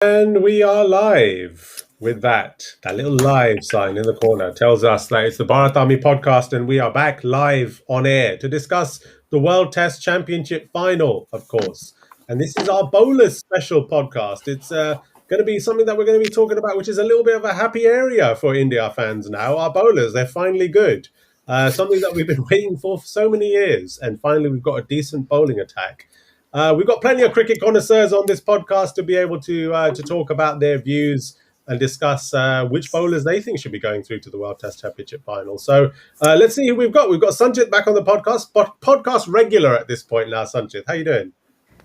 And we are live with that. That little live sign in the corner tells us that it's the Bharat Army Podcast, and we are back live on air to discuss the World Test Championship final, of course. And this is our bowlers special podcast. It's going to be something that we're going to be talking about, which is a little bit of a happy area for India fans now. Our bowlers, they're finally good. Something that we've been waiting for so many years. And finally, we've got a decent bowling attack. We've got plenty of cricket connoisseurs on this podcast to be able to talk about their views and discuss which bowlers they think should be going through to the World Test Championship final. So let's see who we've got. We've got Sanjit back on the podcast, podcast regular at this point now. Sanjit, how you doing?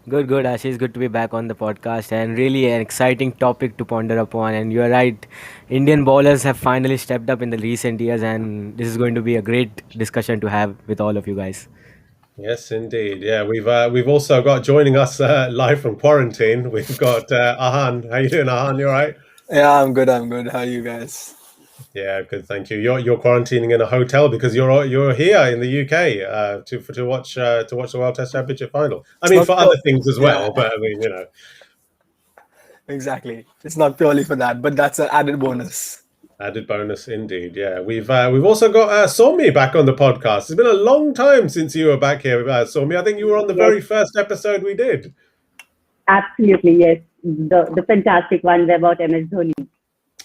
Good, Ashish. Good to be back on the podcast and really an exciting topic to ponder upon. And you're right, Indian bowlers have finally stepped up in the recent years, and this is going to be a great discussion to have with all of you guys. Yes, indeed. Yeah, we've also got joining us live from quarantine. We've got Ahan. How you doing, Ahan? You all right? Yeah, I'm good. How are you guys? Yeah, good. Thank you. You're quarantining in a hotel because you're here in the UK to watch the World Test Championship final. I mean, for other things as well, but I mean, Exactly. It's not purely for that, but that's an added bonus. Added bonus, indeed. Yeah, we've also got Somi back on the podcast. It's been a long time since you were back here, Somi. I think you were on the very first episode we did. Absolutely, yes. The fantastic one about MS Dhoni.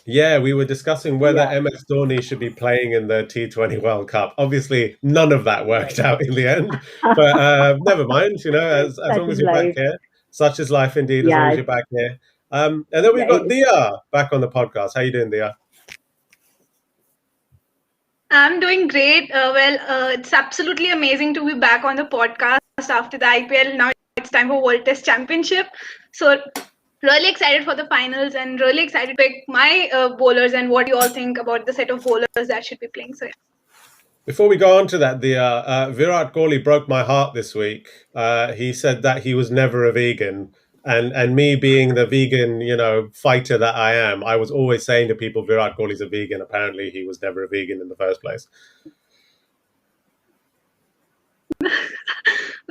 Yeah, we were discussing whether MS Dhoni should be playing in the T20 World Cup. Obviously, none of that worked out in the end, but never mind. As long as you're back here, such is life, indeed. As long as you're back here, and then we've got Dia back on the podcast. How you doing, Dia? I'm doing great. It's absolutely amazing to be back on the podcast after the IPL. Now it's time for World Test Championship. So really excited for the finals and really excited to pick my bowlers and what you all think about the set of bowlers that should be playing. So, yeah. Before we go on to that, the Virat Kohli broke my heart this week. He said that he was never a vegan. And me being the vegan, fighter that I am, I was always saying to people, Virat Kohli's a vegan. Apparently, he was never a vegan in the first place.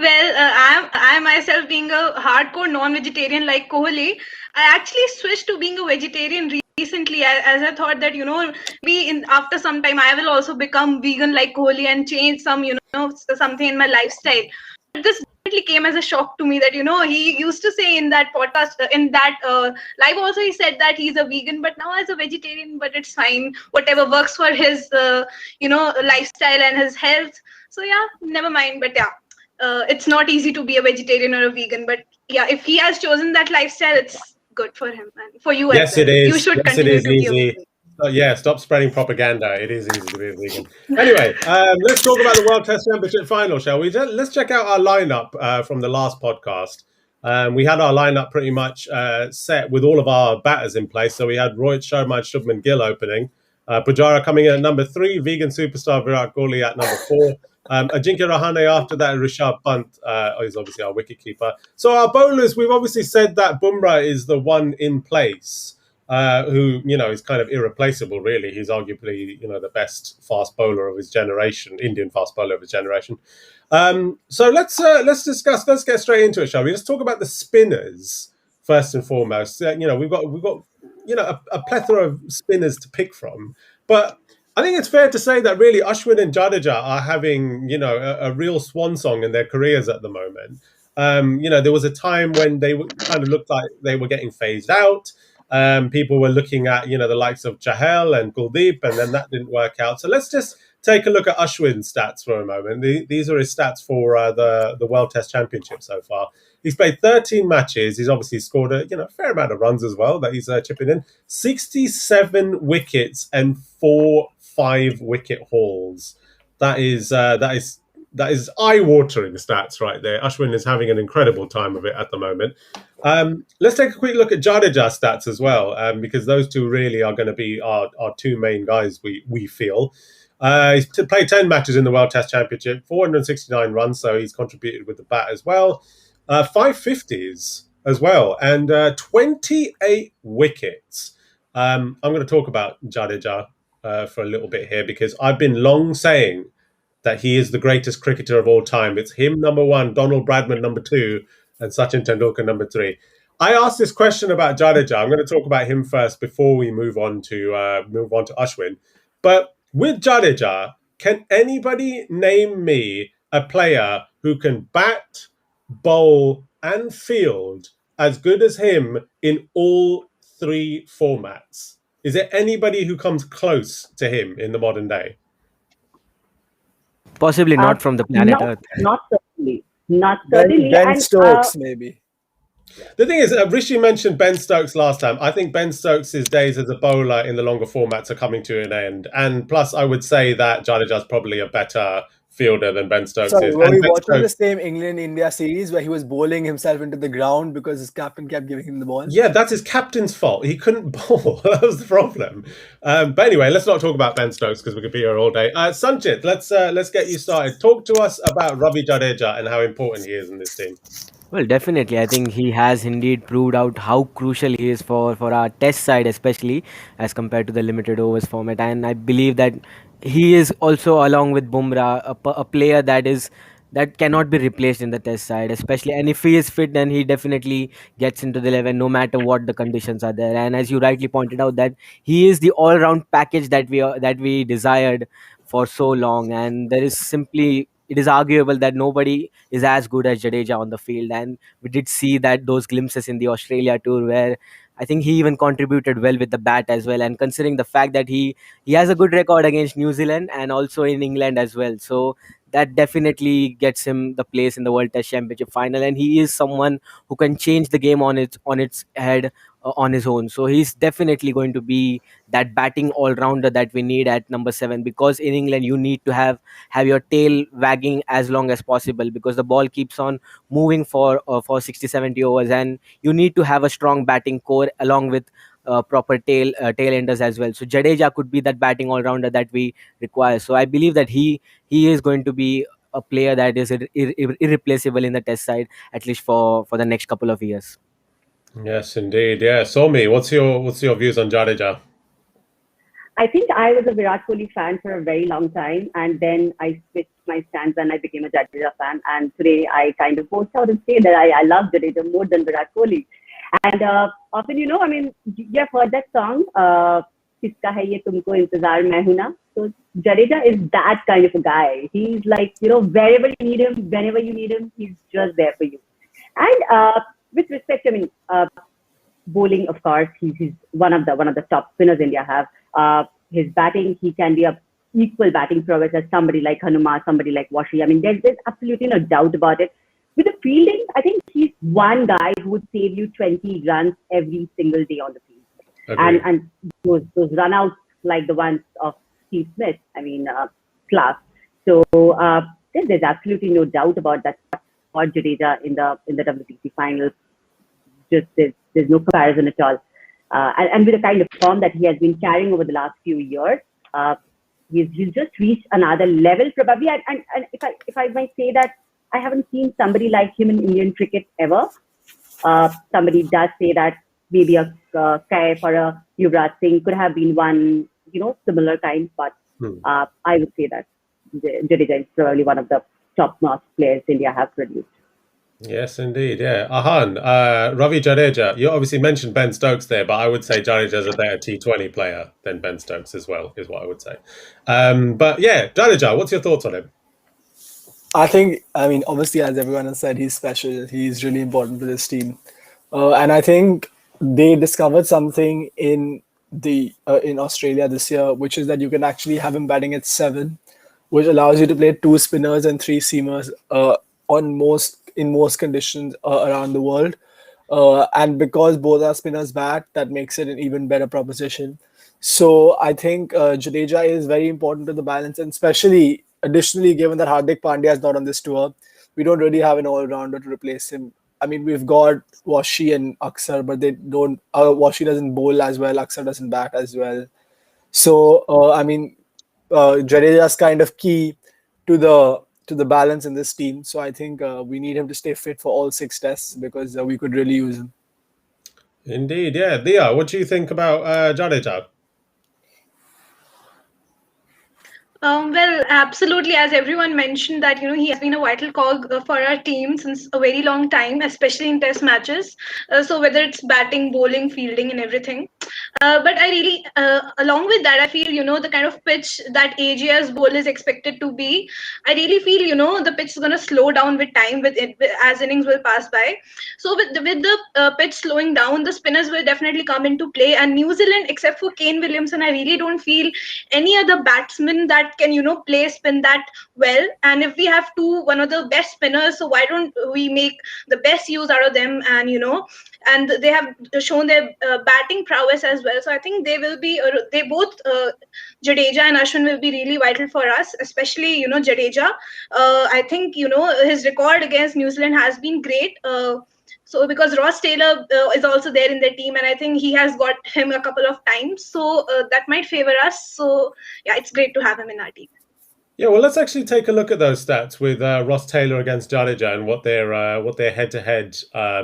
I myself being a hardcore non-vegetarian like Kohli, I actually switched to being a vegetarian recently as I thought that, after some time, I will also become vegan like Kohli and change something in my lifestyle. This came as a shock to me that he used to say in that podcast in that live also he said that he's a vegan, but now as a vegetarian, but it's fine, whatever works for his lifestyle and his health. So yeah, never mind. But yeah, it's not easy to be a vegetarian or a vegan, but yeah, if he has chosen that lifestyle, it's good for him and for you as well. It is. You should yes, continue it is to be easy. a vegan. Yeah, stop spreading propaganda. It is easy to be a vegan. Anyway, let's talk about the World Test Championship final, shall we? Let's check out our lineup from the last podcast. We had our lineup pretty much set with all of our batters in place. So we had Rohit Sharma and Shubman Gill opening. Pujara coming in at number 3, vegan superstar Virat Kohli at number 4. Ajinkya Rahane after that, Rishabh Pant is obviously our wicketkeeper. So our bowlers, we've obviously said that Bumrah is the one in place. Who is kind of irreplaceable, really. He's arguably the best fast bowler of his generation, Indian fast bowler of his generation. So let's discuss. Let's get straight into it, shall we? Let's talk about the spinners first and foremost. We've got a plethora of spinners to pick from, but I think it's fair to say that really Ashwin and Jadeja are having a real swan song in their careers at the moment. There was a time when they kind of looked like they were getting phased out. People were looking at, the likes of Chahal and Kuldeep, and then that didn't work out. So let's just take a look at Ashwin's stats for a moment. These are his stats for the World Test Championship so far. He's played 13 matches. He's obviously scored a fair amount of runs as well that he's chipping in. 67 wickets and 4 5-wicket hauls. That is eye-watering stats right there. Ashwin is having an incredible time of it at the moment. Let's take a quick look at Jadeja's stats as well, because those two really are going to be our two main guys, we feel. He's played 10 matches in the World Test Championship, 469 runs, so he's contributed with the bat as well. 550s as well, and 28 wickets. I'm going to talk about Jadeja for a little bit here, because I've been long saying that he is the greatest cricketer of all time. It's him, number 1, Donald Bradman, number 2, and Sachin Tendulkar, number 3. I asked this question about Jadeja. I'm going to talk about him first before we move on to Ashwin. But with Jadeja, can anybody name me a player who can bat, bowl, and field as good as him in all three formats? Is there anybody who comes close to him in the modern day? Possibly not from the planet Earth. Not certainly. Not certainly. Ben And Stokes, maybe. The thing is, Rishi mentioned Ben Stokes last time. I think Ben Stokes' days as a bowler in the longer formats are coming to an end. And plus, I would say that Jadeja's probably a better fielder than Ben Stokes Sorry, is. were And we Ben watching the Stokes, same England-India series where he was bowling himself into the ground because his captain kept giving him the ball? yeah, that's his captain's fault. He couldn't bowl. That was the problem. But anyway, let's not talk about Ben Stokes because we could be here all day. Sanchit, let's get you started. Talk to us about Ravi Jadeja and how important he is in this team. Well, definitely. I think he has indeed proved out how crucial he is for our test side, especially as compared to the limited overs format. And I believe that he is also, along with Bumrah, a player that cannot be replaced in the test side, especially. And if he is fit, then he definitely gets into the 11, no matter what the conditions are there. And as you rightly pointed out, that he is the all-round package that we desired for so long. And there is simply, it is arguable that nobody is as good as Jadeja on the field. And we did see that those glimpses in the Australia tour where I think he even contributed well with the bat as well. And considering the fact that he has a good record against New Zealand and also in England as well. So that definitely gets him the place in the World Test Championship final. And he is someone who can change the game on its head on his own. So he's definitely going to be that batting all-rounder that we need at number 7, because in England you need to have your tail wagging as long as possible, because the ball keeps on moving for 60-70 overs, and you need to have a strong batting core along with proper tail enders as well. So Jadeja could be that batting all-rounder that we require. So I believe that he is going to be a player that is irreplaceable in the test side, at least for the next couple of years. Yes, indeed. Yeah. Somi, what's your views on Jadeja? I think I was a Virat Kohli fan for a very long time, and then I switched my stance and I became a Jadeja fan. And today I kind of post out and say that I love Jadeja more than Virat Kohli. And often, I mean, you have heard that song, "Kiska hai ye tumko intezar main hu na." So Jadeja is that kind of a guy. He's like, wherever you need him, whenever you need him, he's just there for you. And with respect, I mean, bowling, of course, he's one of the top spinners India have. His batting, he can be a equal batting prowess as somebody like Hanuma, somebody like Washi. I mean, there's absolutely no doubt about it. With the fielding, I think he's one guy who would save you 20 runs every single day on the field. And those run-outs like the ones of Steve Smith, I mean, class. So there's absolutely no doubt about that for Jadeja in the WTC finals. Just there's no comparison at all. And with the kind of form that he has been carrying over the last few years, he's just reached another level probably. And if I might say that, I haven't seen somebody like him in Indian cricket ever. Somebody does say that maybe a Kaif or a Yuvraj Singh could have been one, similar kind. But I would say that Jadeja is probably one of the top-notch players India have produced. Yes, indeed. Yeah. Ahan, Ravi Jadeja, you obviously mentioned Ben Stokes there, but I would say Jadeja is a better T20 player than Ben Stokes as well, is what I would say. But yeah, Jadeja, what's your thoughts on him? I mean, obviously, as everyone has said, he's special. He's really important to this team. And I think they discovered something in Australia this year, which is that you can actually have him batting at 7, which allows you to play 2 spinners and 3 seamers in most conditions around the world. And because both are spinners bat, that makes it an even better proposition. So I think Jadeja is very important to the balance, and especially additionally, given that Hardik Pandya is not on this tour, we don't really have an all-rounder to replace him. I mean, we've got Washi and Aksar, but they don't. Washi doesn't bowl as well. Aksar doesn't bat as well. So I mean, Jadeja is kind of key to the balance in this team. So I think we need him to stay fit for all 6 tests, because we could really use him. Indeed, yeah. Dia, what do you think about Jadeja? Well, absolutely. As everyone mentioned, that he has been a vital cog for our team since a very long time, especially in Test matches. So whether it's batting, bowling, fielding, and everything. But I really, along with that, I feel the kind of pitch that AGS bowl is expected to be. I really feel the pitch is going to slow down with time, with it as innings will pass by. So with the pitch slowing down, the spinners will definitely come into play. And New Zealand, except for Kane Williamson, I really don't feel any other batsman that can play spin that well. And if we have one of the best spinners, so why don't we make the best use out of them? And and they have shown their batting prowess as well. So I think they both Jadeja and Ashwin will be really vital for us, especially Jadeja. I think his record against New Zealand has been great. So because Ross Taylor is also there in the team, and I think he has got him a couple of times, so that might favor us. So yeah, it's great to have him in our team. Yeah, well, let's actually take a look at those stats with Ross Taylor against Jadeja and what their head-to-head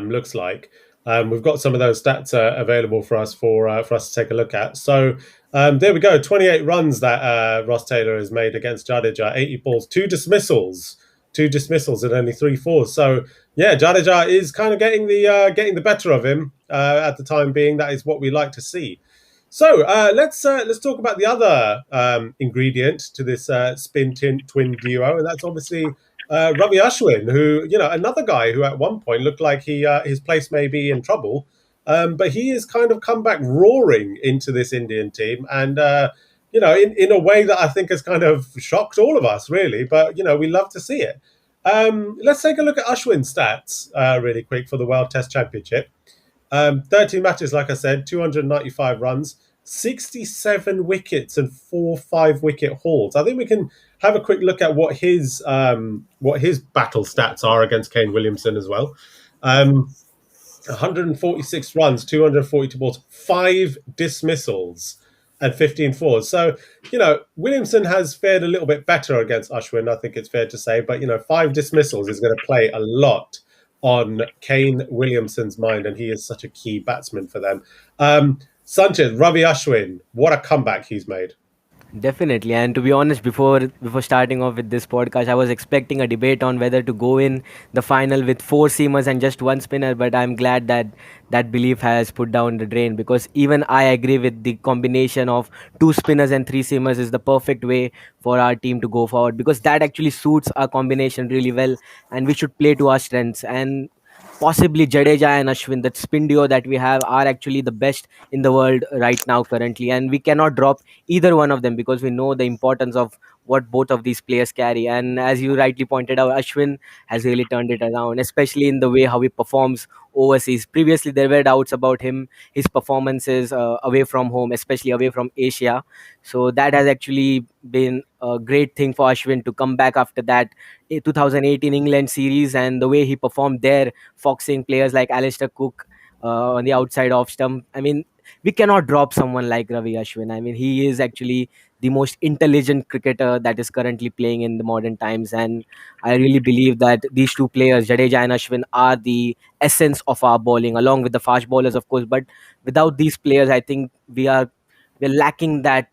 looks like. We've got some of those stats available for us to take a look at. So there we go, 28 runs that Ross Taylor has made against Jadeja, 80 balls, two dismissals, and only 3 fours. So yeah, Jadeja is kind of getting the better of him at the time being. That is what we like to see. So let's talk about the other ingredient to this spin twin duo, and that's obviously Robbie Ashwin, who another guy who at one point looked like his place may be in trouble, but he has kind of come back roaring into this Indian team, and in a way that I think has kind of shocked all of us, really. But we love to see it. Let's take a look at Ashwin's stats really quick for the World Test Championship. 13 matches, like I said, 295 runs, 67 wickets, and 4 5-wicket hauls. I think we can have a quick look at what his battle stats are against Kane Williamson as well. 146 runs, 242 balls, 5 dismissals, and 15 fours. So, Williamson has fared a little bit better against Ashwin, I think it's fair to say. But, 5 dismissals is going to play a lot on Kane Williamson's mind, and he is such a key batsman for them. Sanchez, Ravi Ashwin, what a comeback he's made. Definitely, and to be honest, before starting off with this podcast, I was expecting a debate on whether to go in the final with 4 seamers and just 1 spinner. But I'm glad that that belief has put down the drain, because even I agree with the combination of 2 spinners and 3 seamers is the perfect way for our team to go forward, because that actually suits our combination really well, and we should play to our strengths. And possibly Jadeja and Ashwin, that spin duo that we have, are actually the best in the world right now currently, and we cannot drop either one of them because we know the importance of what both of these players carry. And as you rightly pointed out, Ashwin has really turned it around, especially in the way how he performs overseas. Previously there were doubts about his performances away from home, especially away from Asia. So that has actually been a great thing for Ashwin to come back after that 2018 England series, and the way he performed there, foxing players like Alistair Cook on the outside off stump. I mean, we cannot drop someone like Ravi Ashwin. I mean, he is actually the most intelligent cricketer that is currently playing in the modern times, and I really believe that these two players, Jadeja and Ashwin, are the essence of our bowling, along with the fast bowlers, of course. But without these players, I think we're lacking that,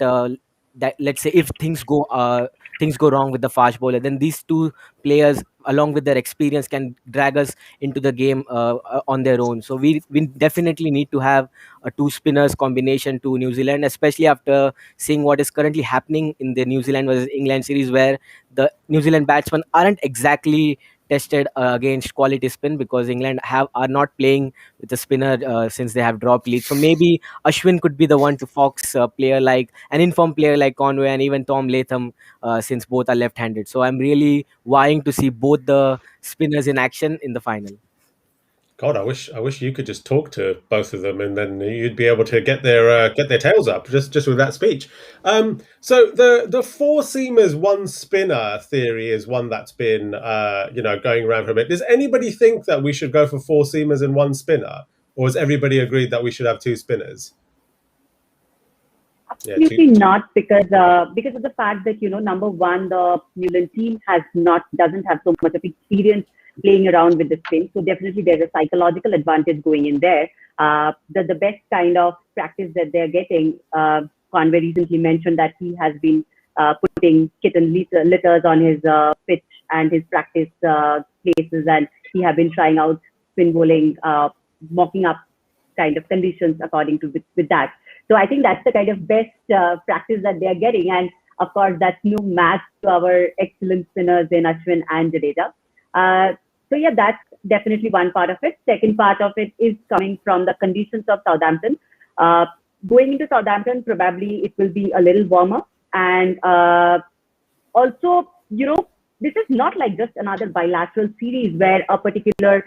let's say, if things go wrong with the fast bowler, then these two players, along with their experience, can drag us into the game on their own. So we definitely need to have a 2 spinners combination to New Zealand, especially after seeing what is currently happening in the New Zealand versus England series, where the New Zealand batsmen aren't exactly tested against quality spin, because England are not playing with a spinner since they have dropped lead. So maybe Ashwin could be the one to fox a player like an informed player like Conway and even Tom Latham, since both are left-handed. So I'm really vying to see both the spinners in action in the final. God, I wish you could just talk to both of them, and then you'd be able to get their tails up just with that speech. So the 4 seamers, 1 spinner theory is one that's been going around for a bit. Does anybody think that we should go for 4 seamers and 1 spinner, or has everybody agreed that we should have 2 spinners? Absolutely not, because of the fact that number one, the New Zealand team doesn't have so much of experience playing around with the spin. So definitely there's a psychological advantage going in there. The best kind of practice that they're getting, Conway recently mentioned that he has been putting kitten litters on his pitch and his practice places, and he have been trying out spin bowling, mocking up kind of conditions according to with that. So I think that's the kind of best practice that they are getting, and of course that's no match to our excellent spinners in Ashwin and Jadeja. So yeah, that's definitely one part of it. Second part of it is coming from the conditions of Southampton. Going into Southampton, probably it will be a little warmer, and also, this is not like just another bilateral series where a particular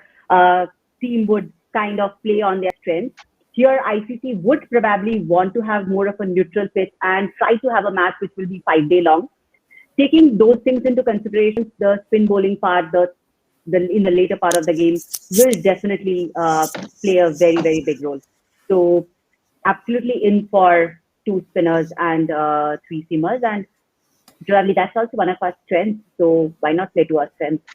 team would kind of play on their strengths. Here, ICC would probably want to have more of a neutral pitch and try to have a match which will be 5-day long. Taking those things into consideration, the spin bowling part, in the later part of the game will definitely play a very, very big role. So absolutely in for 2 spinners and 3 seamers, and probably that's also one of our strengths. So why not play to our strengths?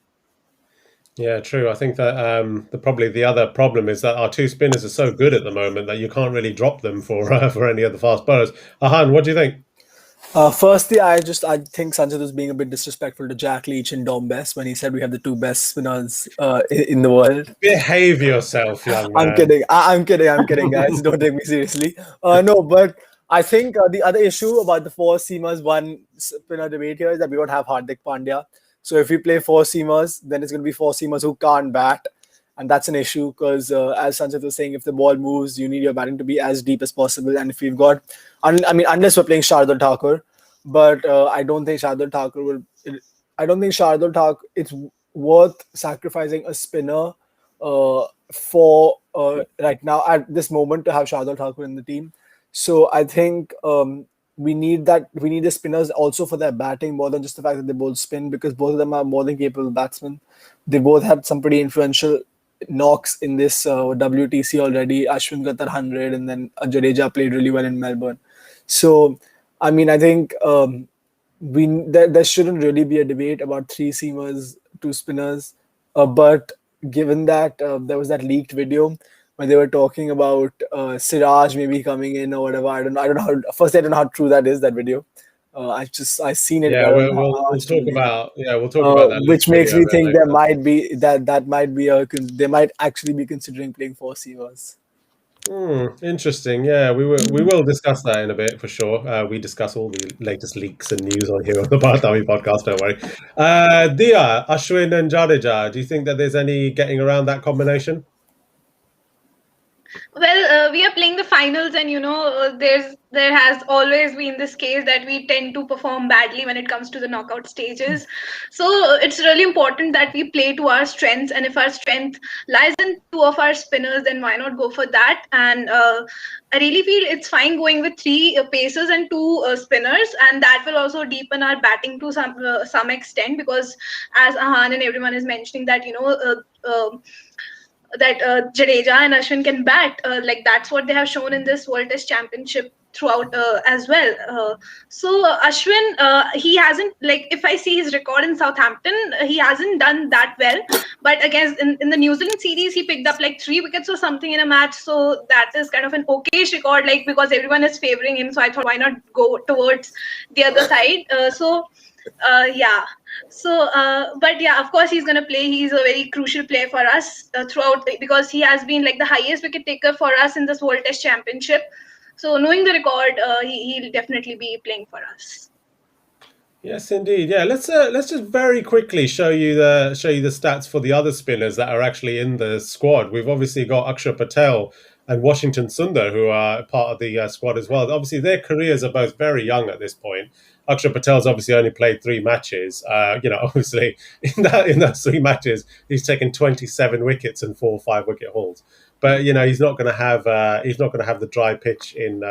Yeah, true. I think that probably the other problem is that our 2 spinners are so good at the moment that you can't really drop them for any of the fast bowlers. Ahan, what do you think? Firstly, I think Sanjay was being a bit disrespectful to Jack Leach and Dom Best when he said we have the 2 best spinners in the world. Behave yourself, young man. I'm kidding. I'm kidding, guys. Don't take me seriously. No, but I think the other issue about the 4 seamers, 1 spinner debate here is that we don't have Hardik Pandya. So if we play 4 seamers, then it's going to be 4 seamers who can't bat. And that's an issue because, as Sanjay was saying, if the ball moves, you need your batting to be as deep as possible. And if we've got, unless we're playing Shardul Thakur, but I don't think Shardul Thakur will. I don't think Shardul Thakur. It's worth sacrificing a spinner for right now at this moment to have Shardul Thakur in the team. So I think we need that. We need the spinners also for their batting more than just the fact that they both spin, because both of them are more than capable batsmen. They both have some pretty influential knocks in this WTC already. Ashwin got that 100, and then Jadeja played really well in Melbourne. So, I think there shouldn't really be a debate about 3 seamers, 2 spinners. But given that there was that leaked video where they were talking about Siraj maybe coming in or whatever, I don't know how. Firstly, I don't know how true that is, that video. I seen it. Yeah, we'll talk about that. Which makes me think there might be that might be they might actually be considering playing 4 seamers. Interesting. Yeah, we will discuss that in a bit for sure. We discuss all the latest leaks and news on here on the Bharat Army Podcast. Don't worry. Dia, Ashwin and Jadeja, do you think that there's any getting around that combination? Well, we are playing the finals, and there has always been this case that we tend to perform badly when it comes to the knockout stages. So it's really important that we play to our strengths, and if our strength lies in 2 of our spinners, then why not go for that? And I really feel it's fine going with 3 pacers and 2 spinners, and that will also deepen our batting to some extent, because as Ahan and everyone is mentioning that that Jadeja and Ashwin can bat. That's what they have shown in this World Test Championship throughout as well. So Ashwin, he hasn't, if I see his record in Southampton, he hasn't done that well. But again, in the New Zealand series, he picked up 3 wickets or something in a match. So that is kind of an okay record, because everyone is favoring him. So I thought, why not go towards the other side? Yeah. So, but yeah, of course he's going to play. He's a very crucial player for us throughout, because he has been the highest wicket taker for us in this World Test Championship. So knowing the record, he'll definitely be playing for us. Yes, indeed. Yeah, let's just very quickly show you the stats for the other spinners that are actually in the squad. We've obviously got Akshar Patel and Washington Sundar, who are part of the squad as well. Obviously, their careers are both very young at this point. Akshar Patel's obviously only played 3 matches. Obviously in those 3 matches, he's taken 27 wickets and 4 5-wicket hauls. But he's not going to have the dry pitch in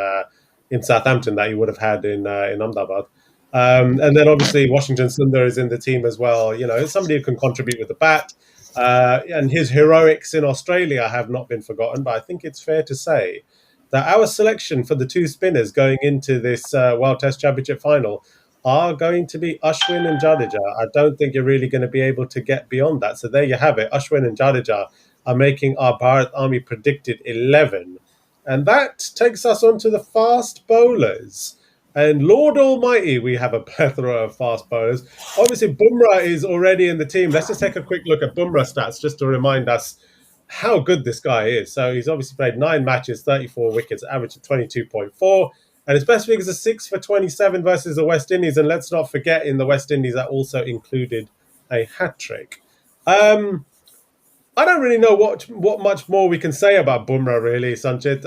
Southampton that he would have had in Ahmedabad. And then obviously Washington Sundar is in the team as well. Somebody who can contribute with the bat. And his heroics in Australia have not been forgotten. But I think it's fair to say that our selection for the 2 spinners going into this World Test Championship final are going to be Ashwin and Jadeja. I don't think you're really going to be able to get beyond that. So there you have it. Ashwin and Jadeja are making our Bharat Army predicted 11. And that takes us on to the fast bowlers. And Lord Almighty, we have a plethora of fast bowlers. Obviously, Bumrah is already in the team. Let's just take a quick look at Bumrah stats just to remind us how good this guy is. So he's obviously played 9 matches, 34 wickets, average of 22.4. And his best figures are 6 for 27 versus the West Indies. And let's not forget, in the West Indies, that also included a hat-trick. I don't really know what much more we can say about Bumrah, really, Sanchit.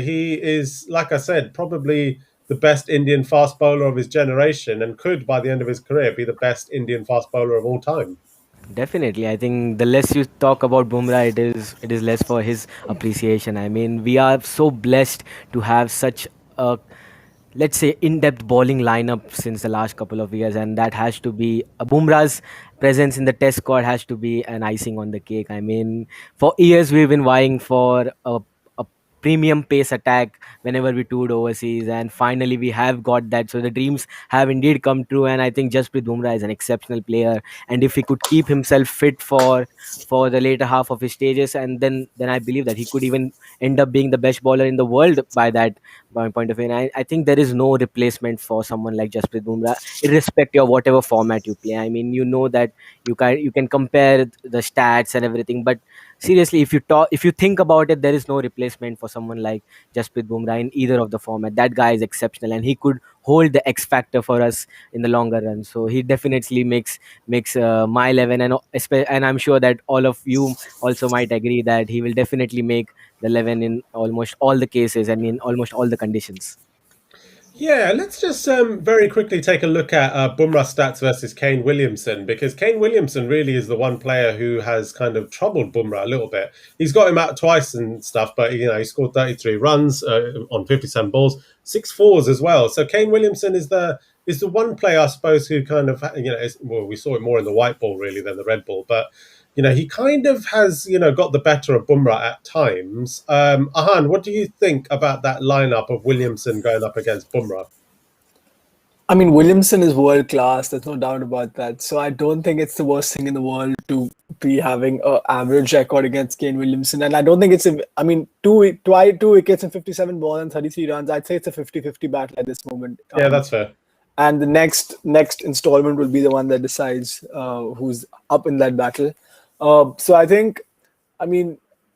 He is, like I said, probably the best Indian fast bowler of his generation and could, by the end of his career, be the best Indian fast bowler of all time. Definitely, I think the less you talk about Bumrah, it is less for his appreciation. I mean, we are so blessed to have such a, let's say, in-depth bowling lineup since the last couple of years, and that has to be Bumrah's presence in the Test squad has to be an icing on the cake. I mean, for years we've been vying for a premium pace attack whenever we toured overseas, and finally we have got that. So the dreams have indeed come true, and I think Jasprit Bumrah is an exceptional player, and if he could keep himself fit for the later half of his stages, and then I believe that he could even end up being the best bowler in the world by that point of view. And I think there is no replacement for someone like Jasprit Bumrah, irrespective of whatever format you play. I mean, you know that you can compare the stats and everything, but seriously, if you think about it, there is no replacement for someone like Jasprit Bumrah in either of the format. That guy is exceptional, and he could hold the X factor for us in the longer run. So he definitely makes my 11, and I'm sure that all of you also might agree that he will definitely make the 11 in almost all the cases and in almost all the conditions. Yeah, let's just very quickly take a look at Bumrah stats versus Kane Williamson, because Kane Williamson really is the one player who has kind of troubled Bumrah a little bit. He's got him out twice and stuff, but he scored 33 runs on 57 balls, 6 fours as well. So Kane Williamson is the one player, I suppose, who kind of we saw it more in the white ball really than the red ball, but he kind of has got the better of Bumrah at times. Ahan, what do you think about that lineup of Williamson going up against Bumrah? I mean, Williamson is world class. There's no doubt about that. So I don't think it's the worst thing in the world to be having an average record against Kane Williamson. And I don't think two wickets and 57 balls and 33 runs. I'd say it's a 50-50 battle at this moment. Yeah, that's fair. And the next installment will be the one that decides who's up in that battle. So I think,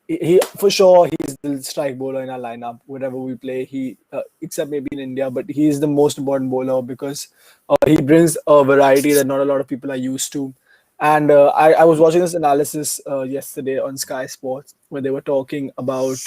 he for sure he's the strike bowler in our lineup. Wherever we play, he except maybe in India, but he is the most important bowler because he brings a variety that not a lot of people are used to. And I was watching this analysis yesterday on Sky Sports where they were talking about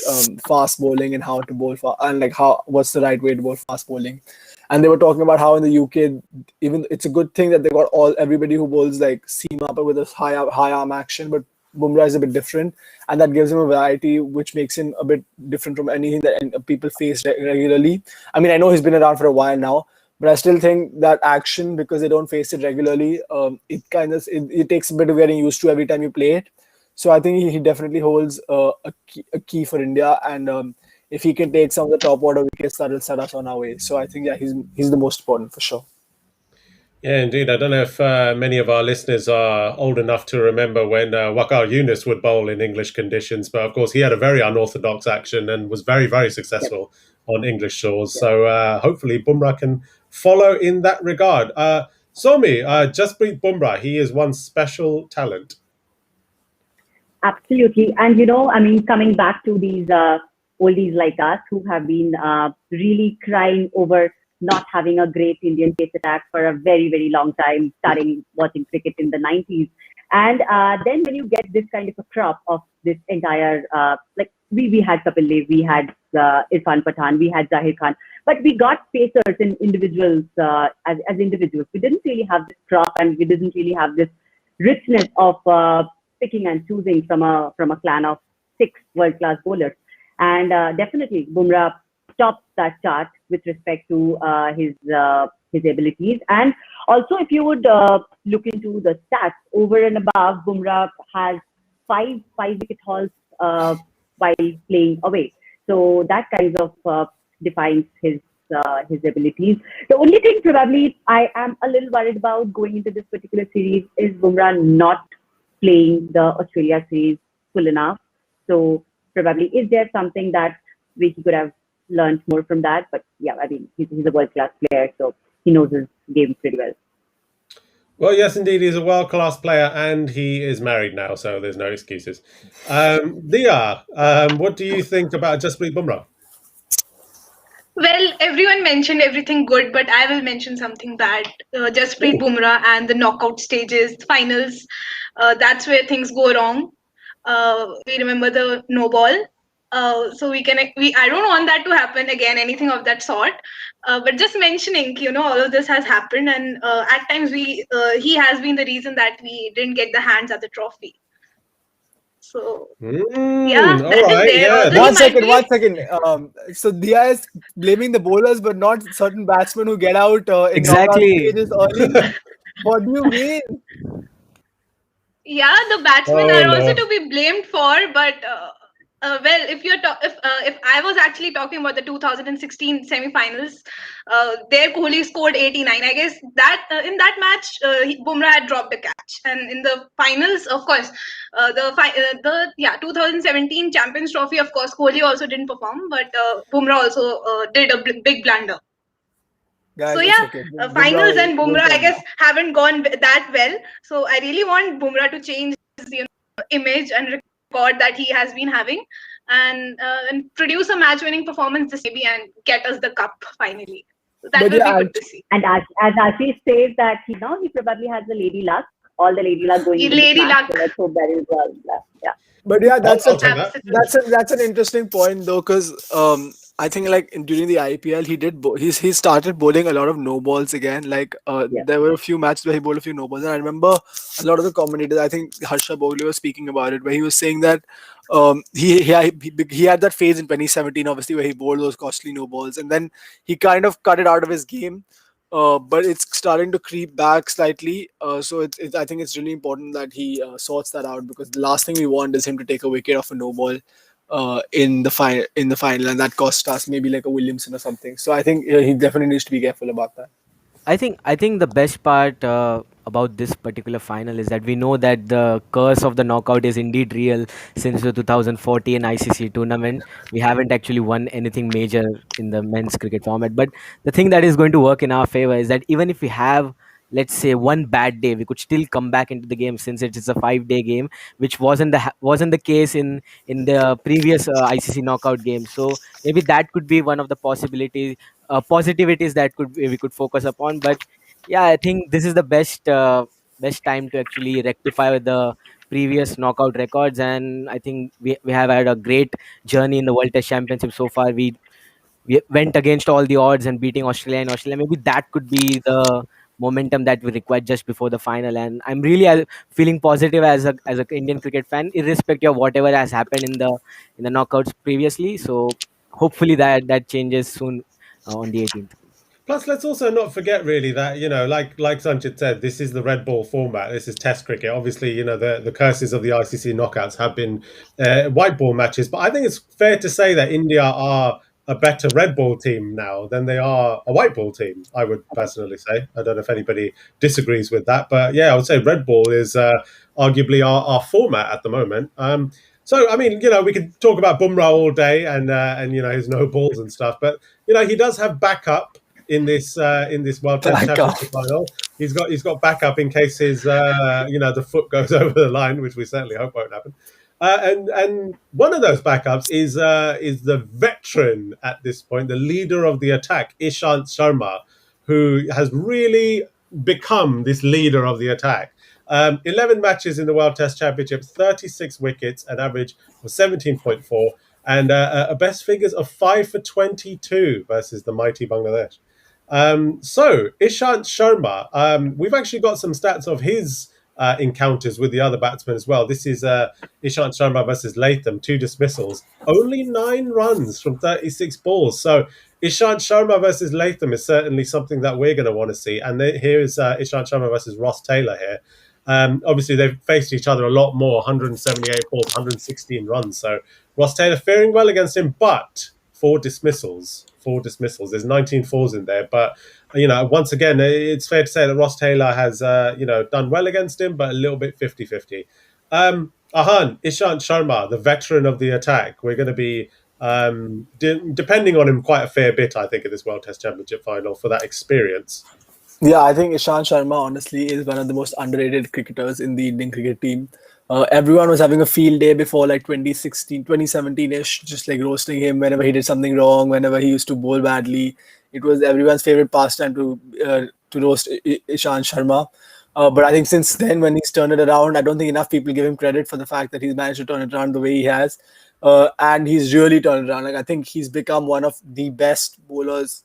fast bowling and how to bowl and what's the right way to bowl fast bowling. And they were talking about how in the UK, even it's a good thing that they got everybody who bowls like seam up with a high arm action, but Bumrah is a bit different, and that gives him a variety which makes him a bit different from anything that people face regularly. I mean, I know he's been around for a while now, but I still think that action, because they don't face it regularly, it takes a bit of getting used to every time you play it. So I think he definitely holds a key for India, and if he can take some of the top order wickets, that will set us on our way. So I think he's the most important for sure. Yeah, indeed. I don't know if many of our listeners are old enough to remember when Waqar Younis would bowl in English conditions, but of course he had a very unorthodox action and was very, very successful on English shores. Yeah. So hopefully Bumrah can follow in that regard. Somi, Jasprit Bumrah, he is one special talent. Absolutely. And, coming back to these oldies like us who have been really crying over not having a great Indian pace attack for a very, very long time, starting watching cricket in the 90s. And then when you get this kind of a crop of this entire, we had Kapil Dev, we had Irfan Pathan, we had Zahir Khan, but we got pacers and individuals as individuals. We didn't really have this crop, and we didn't really have this richness of picking and choosing from a clan of 6 world-class bowlers. And definitely Bumrah tops that chart with respect to his abilities. And also, if you would look into the stats, over and above, Bumrah has 5 wicket hauls while playing away. So that kind of defines his abilities. The only thing probably I am a little worried about going into this particular series is Bumrah not playing the Australia series full enough. So probably, is there something that he could have learned more from that. But yeah, I mean, he's a world-class player, so he knows his game pretty well. Well, yes, indeed, he's a world-class player, and he is married now, so there's no excuses. Dia, what do you think about Jasprit Bumrah? Well, everyone mentioned everything good, but I will mention something bad. Jasprit Bumrah and the knockout stages, finals. That's where things go wrong. We remember the no ball. So I don't want that to happen again, anything of that sort. But just mentioning, all of this has happened, and at times he has been the reason that we didn't get the hands at the trophy. So yeah, that is there. Yeah. Although One second. So Dia is blaming the bowlers, but not certain batsmen who get out in Exactly. knockout stages early. What do you mean? Yeah, the batsmen are also no. to be blamed for, but well, if I was actually talking about the 2016 semi-finals, there Kohli scored 89. I guess that in that match, Bumrah had dropped a catch, and in the finals, of course, the 2017 Champions Trophy, of course, Kohli also didn't perform, but Bumrah also did a big blunder. Guys, So it's yeah, okay. finals and Bumrah, I Bumrah. guess, haven't gone that well. So I really want Bumrah to change his image and record that he has been having, and produce a match-winning performance this maybe and get us the cup finally. So that But will yeah, be good to see. And as Ashish says that he probably has the lady luck, all the lady luck going into Lady this match. luck. So let's hope that is well. Yeah. But yeah, that's I'll take that. that's an interesting point though, because I think like during the IPL he started bowling a lot of no balls again. Like Yeah. there were a few matches where he bowled a few no balls, and I remember a lot of the commentators. I think Harsha Bhogle was speaking about it, where he was saying that he had that phase in 2017, obviously, where he bowled those costly no balls, and then he kind of cut it out of his game. But it's starting to creep back slightly. So I think it's really important that he sorts that out, because the last thing we want is him to take a wicket off a no ball in the final, and that cost us maybe like a Williamson or something. So I think he definitely needs to be careful about that. I think the best part about this particular final is that we know that the curse of the knockout is indeed real. Since the 2014 ICC tournament, we haven't actually won anything major in the men's cricket format. But the thing that is going to work in our favor is that even if we have, let's say, one bad day, we could still come back into the game, since it is a 5-day game, which wasn't the case in the previous ICC knockout game. So maybe that could be one of the possibilities, positivities that we could focus upon. But yeah, I think this is the best time to actually rectify the previous knockout records, and I think we have had a great journey in the World Test Championship so far. We went against all the odds and beating Australia. Maybe that could be the momentum that we require just before the final. And I'm really feeling positive as a Indian cricket fan, irrespective of whatever has happened in the knockouts previously. So hopefully that changes soon on the 18th. Plus, let's also not forget really that, like Sanchit said, this is the red ball format. This is Test cricket. Obviously, the curses of the ICC knockouts have been white ball matches. But I think it's fair to say that India are a better red ball team now than they are a white ball team, I would personally say. I don't know if anybody disagrees with that. But yeah, I would say red ball is arguably our format at the moment. So, I mean, we could talk about Bumrah all day and his no balls and stuff. But, he does have backup in this World Test Championship final. He's got backup in case his the foot goes over the line, which we certainly hope won't happen. And one of those backups is the veteran at this point, the leader of the attack, Ishan Sharma, who has really become this leader of the attack. 11 matches in the World Test Championship, 36 wickets, an average of 17.4, and a best figures of 5 for 22 versus the mighty Bangladesh. So Ishan Sharma, we've actually got some stats of his encounters with the other batsmen as well. This is Ishan Sharma versus Latham, 2 dismissals, only 9 runs from 36 balls. So Ishan Sharma versus Latham is certainly something that we're going to want to see. And here is Ishan Sharma versus Ross Taylor here. Obviously, they've faced each other a lot more, 178 balls, 116 runs. So Ross Taylor faring well against him, but 4 dismissals. There's 19 fours in there. But, once again, it's fair to say that Ross Taylor has, done well against him, but a little bit 50-50. Ishan Sharma, the veteran of the attack, we're going to be depending on him quite a fair bit, I think, in this World Test Championship final for that experience. Yeah, I think Ishan Sharma honestly is one of the most underrated cricketers in the Indian cricket team. Everyone was having a field day before like 2016, 2017-ish, just like roasting him whenever he did something wrong, whenever he used to bowl badly. It was everyone's favorite pastime to roast Ishan Sharma. But I think since then, when he's turned it around, I don't think enough people give him credit for the fact that he's managed to turn it around the way he has. And he's really turned it around. Like I think he's become one of the best bowlers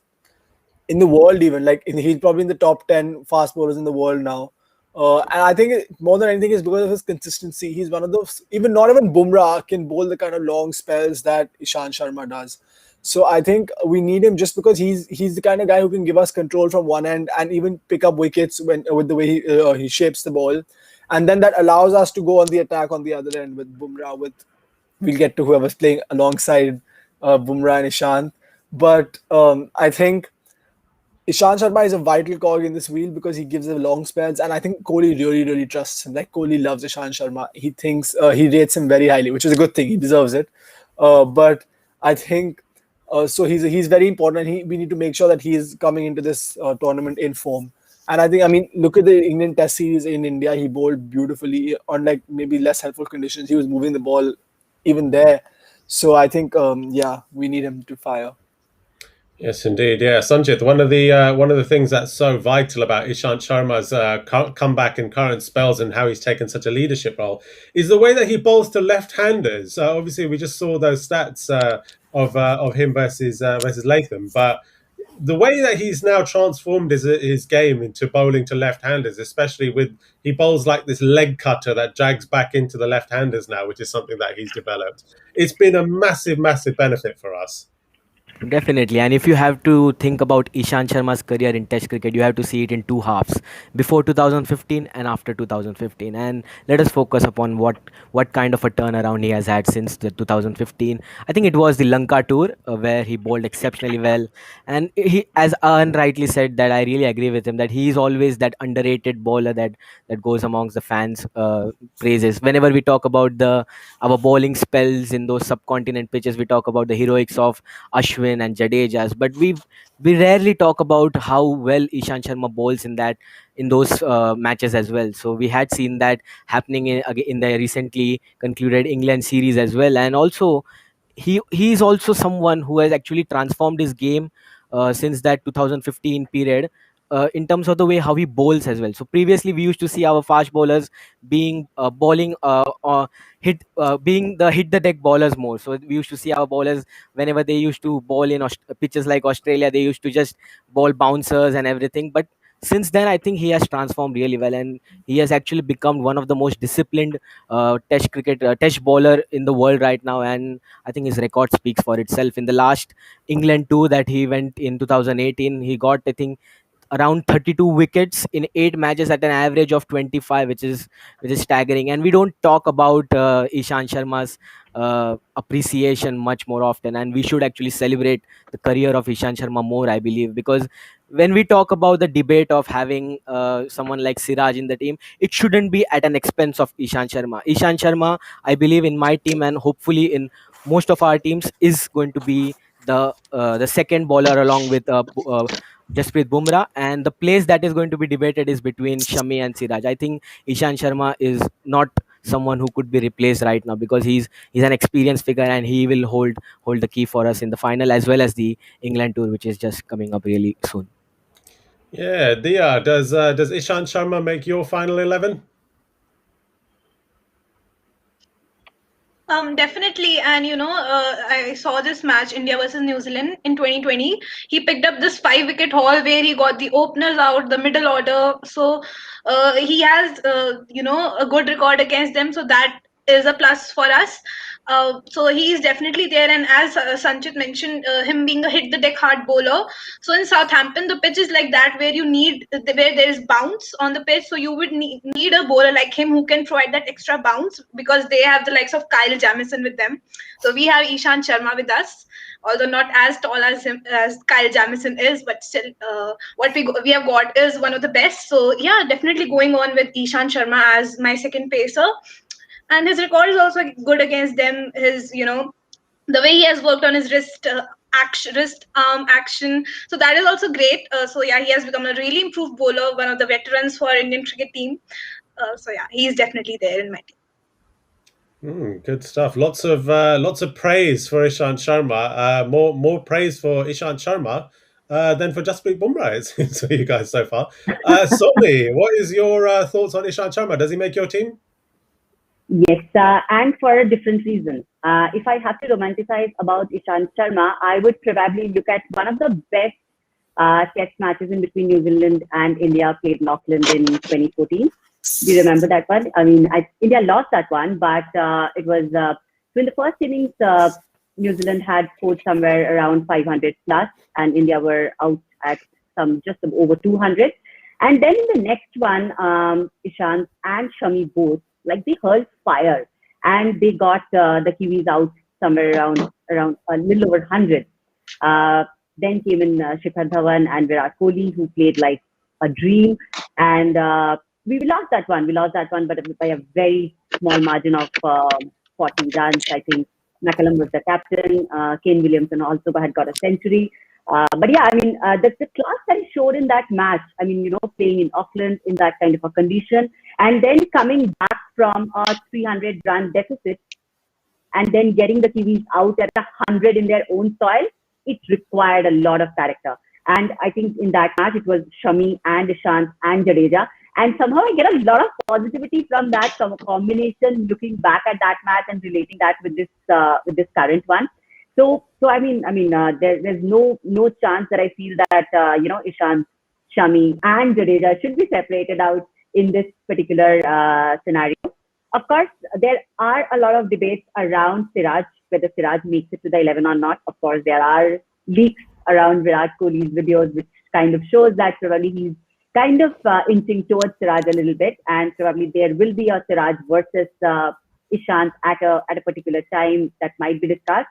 in the world, even he's probably in the top 10 fast bowlers in the world now. And I think more than anything is because of his consistency. He's one of those, not even Bumrah can bowl the kind of long spells that Ishan Sharma does. So I think we need him just because he's the kind of guy who can give us control from one end and even pick up wickets with the way he shapes the ball, and then that allows us to go on the attack on the other end with Bumrah. We'll get to whoever's playing alongside Bumrah and Ishan, but I think Ishan Sharma is a vital cog in this wheel because he gives the long spells, and I think Kohli really, really trusts him. Like Kohli loves Ishan Sharma. He thinks he rates him very highly, which is a good thing. He deserves it. But I think so. He's very important, and we need to make sure that he is coming into this tournament in form. And I think, look at the England Test series in India. He bowled beautifully on like maybe less helpful conditions. He was moving the ball even there. So I think, we need him to fire. Yes, indeed. Yeah, Sanjit, one of the things that's so vital about Ishan Sharma's comeback in current spells and how he's taken such a leadership role is the way that he bowls to left-handers. Obviously, we just saw those stats of him versus Latham, but the way that he's now transformed his game into bowling to left-handers, especially with he bowls like this leg cutter that drags back into the left-handers now, which is something that he's developed. It's been a massive, massive benefit for us. Definitely, and if you have to think about Ishan Sharma's career in Test cricket, you have to see it in two halves: before 2015 and after 2015. And let us focus upon what kind of a turnaround he has had since the 2015. I think it was the Lanka tour where he bowled exceptionally well, and he, as Ahan rightly said, that I really agree with him that he is always that underrated bowler that goes amongst the fans' praises. Whenever we talk about our bowling spells in those subcontinent pitches, we talk about the heroics of Ashwin and Jadeja's, but we rarely talk about how well Ishan Sharma bowls in those matches as well. So we had seen that happening in the recently concluded England series as well, and also he is also someone who has actually transformed his game since that 2015 period. In terms of the way how he bowls as well. So previously we used to see our fast bowlers being bowling being the hit the deck bowlers more. So we used to see our bowlers whenever they used to bowl in pitches like Australia, they used to just bowl bouncers and everything. But since then, I think he has transformed really well, and he has actually become one of the most disciplined test bowler in the world right now. And I think his record speaks for itself. In the last England tour that he went in 2018, he got, I think, around 32 wickets in 8 matches at an average of 25, which is staggering. And we don't talk about Ishan Sharma's appreciation much more often, and we should actually celebrate the career of Ishan Sharma more, I believe, because when we talk about the debate of having someone like Siraj in the team, it shouldn't be at an expense of Ishan Sharma. Ishan Sharma, I believe, in my team and hopefully in most of our teams, is going to be the second bowler along with Jasprit Bumrah, and the place that is going to be debated is between Shami and Siraj. I think Ishan Sharma is not someone who could be replaced right now because he's an experienced figure, and he will hold the key for us in the final as well as the England tour, which is just coming up really soon. Yeah, Dia, does Ishan Sharma make your final 11? Definitely. And I saw this match, India versus New Zealand in 2020. He picked up this 5-wicket haul where he got the openers out, the middle order. So he has, a good record against them. So that is a plus for us. So he is definitely there. And as Sanchit mentioned, him being a hit the deck hard bowler. So in Southampton, the pitch is like that where there is bounce on the pitch. So you would need a bowler like him who can provide that extra bounce because they have the likes of Kyle Jamieson with them. So we have Ishan Sharma with us, although not as tall as Kyle Jamieson is, but still what we have got is one of the best. So yeah, definitely going on with Ishan Sharma as my second pacer. And his record is also good against them. His, the way he has worked on his wrist arm action, so that is also great. So yeah, he has become a really improved bowler, one of the veterans for Indian cricket team. So yeah, he is definitely there in my team. Good stuff. Lots of praise for Ishan Sharma. More praise for Ishan Sharma than for Jasprit Bumrah. It seems for you guys so far. Somi, what is your thoughts on Ishan Sharma? Does he make your team? Yes, and for a different reason. If I have to romanticize about Ishan Sharma, I would probably look at one of the best test matches in between New Zealand and India played in Auckland in 2014. Do you remember that one? I mean, India lost that one, but it was so in the first innings, New Zealand had scored somewhere around 500 plus, and India were out at some just over 200. And then in the next one, Ishan and Shami both, like they hurled fire, and they got the Kiwis out somewhere around a little over 100. Then came in Shikhar Dhawan and Virat Kohli, who played like a dream, and we lost that one. We lost that one, but by a very small margin of 40 runs. I think McCallum was the captain. Kane Williamson also had got a century. But yeah, I mean, the class that he showed in that match, I mean, playing in Auckland in that kind of a condition, and then coming back from a 300-run deficit, and then getting the Kiwis out at 100 in their own soil, it required a lot of character. And I think in that match, it was Shami and Ishan and Jadeja. And somehow I get a lot of positivity from that combination, looking back at that match and relating that with this current one. So I mean, there's no chance that I feel that Ishan, Shami, and Jadeja should be separated out in this particular scenario. Of course, there are a lot of debates around Siraj, whether Siraj makes it to the 11 or not. Of course, there are leaks around Virat Kohli's videos, which kind of shows that probably he's kind of inching towards Siraj a little bit, and probably there will be a Siraj versus Ishant at a particular time that might be discussed.